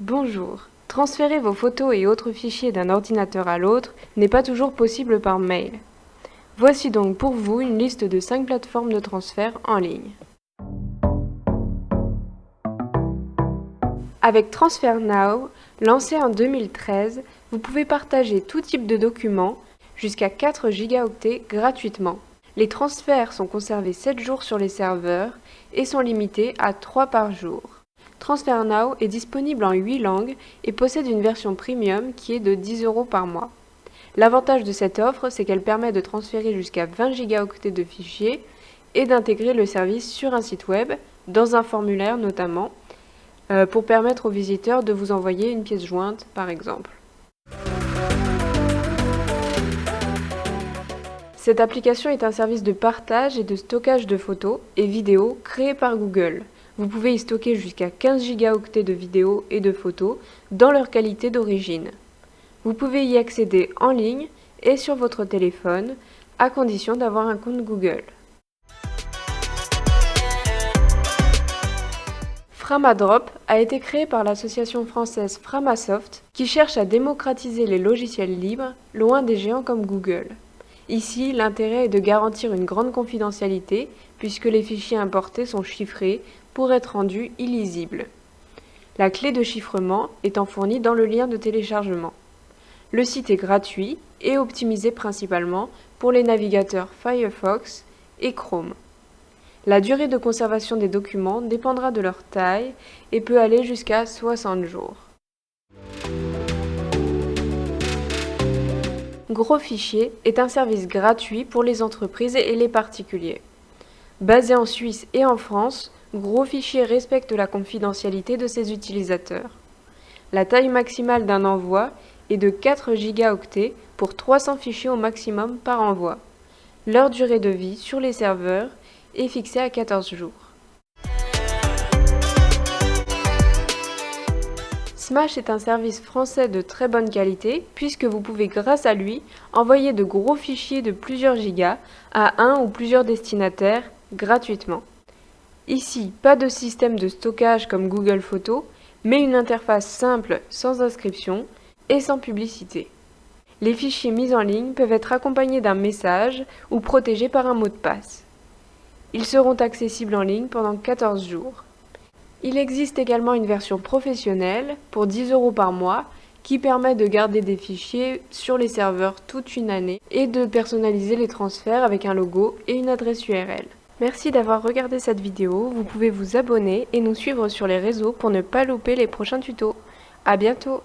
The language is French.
Bonjour. Transférer vos photos et autres fichiers d'un ordinateur à l'autre n'est pas toujours possible par mail. Voici donc pour vous une liste de 5 plateformes de transfert en ligne. Avec TransferNow, lancé en 2013, vous pouvez partager tout type de documents, jusqu'à 4 gigaoctets gratuitement. Les transferts sont conservés 7 jours sur les serveurs et sont limités à 3 par jour. TransferNow est disponible en 8 langues et possède une version premium qui est de 10 € par mois. L'avantage de cette offre, c'est qu'elle permet de transférer jusqu'à 20 gigaoctets de fichiers et d'intégrer le service sur un site web, dans un formulaire notamment, pour permettre aux visiteurs de vous envoyer une pièce jointe par exemple. Cette application est un service de partage et de stockage de photos et vidéos créé par Google. Vous pouvez y stocker jusqu'à 15 gigaoctets de vidéos et de photos dans leur qualité d'origine. Vous pouvez y accéder en ligne et sur votre téléphone, à condition d'avoir un compte Google. Framadrop a été créé par l'association française Framasoft qui cherche à démocratiser les logiciels libres, loin des géants comme Google. Ici, l'intérêt est de garantir une grande confidentialité puisque les fichiers importés sont chiffrés pour être rendus illisibles. La clé de chiffrement étant fournie dans le lien de téléchargement. Le site est gratuit et optimisé principalement pour les navigateurs Firefox et Chrome. La durée de conservation des documents dépendra de leur taille et peut aller jusqu'à 60 jours. GrosFichier est un service gratuit pour les entreprises et les particuliers. Basé en Suisse et en France, GrosFichier respecte la confidentialité de ses utilisateurs. La taille maximale d'un envoi est de 4 gigaoctets pour 300 fichiers au maximum par envoi. Leur durée de vie sur les serveurs est fixée à 14 jours. Smash est un service français de très bonne qualité puisque vous pouvez grâce à lui envoyer de gros fichiers de plusieurs gigas à un ou plusieurs destinataires gratuitement. Ici, pas de système de stockage comme Google Photos, mais une interface simple sans inscription et sans publicité. Les fichiers mis en ligne peuvent être accompagnés d'un message ou protégés par un mot de passe. Ils seront accessibles en ligne pendant 14 jours. Il existe également une version professionnelle pour 10 € par mois qui permet de garder des fichiers sur les serveurs toute une année et de personnaliser les transferts avec un logo et une adresse URL. Merci d'avoir regardé cette vidéo, vous pouvez vous abonner et nous suivre sur les réseaux pour ne pas louper les prochains tutos. À bientôt!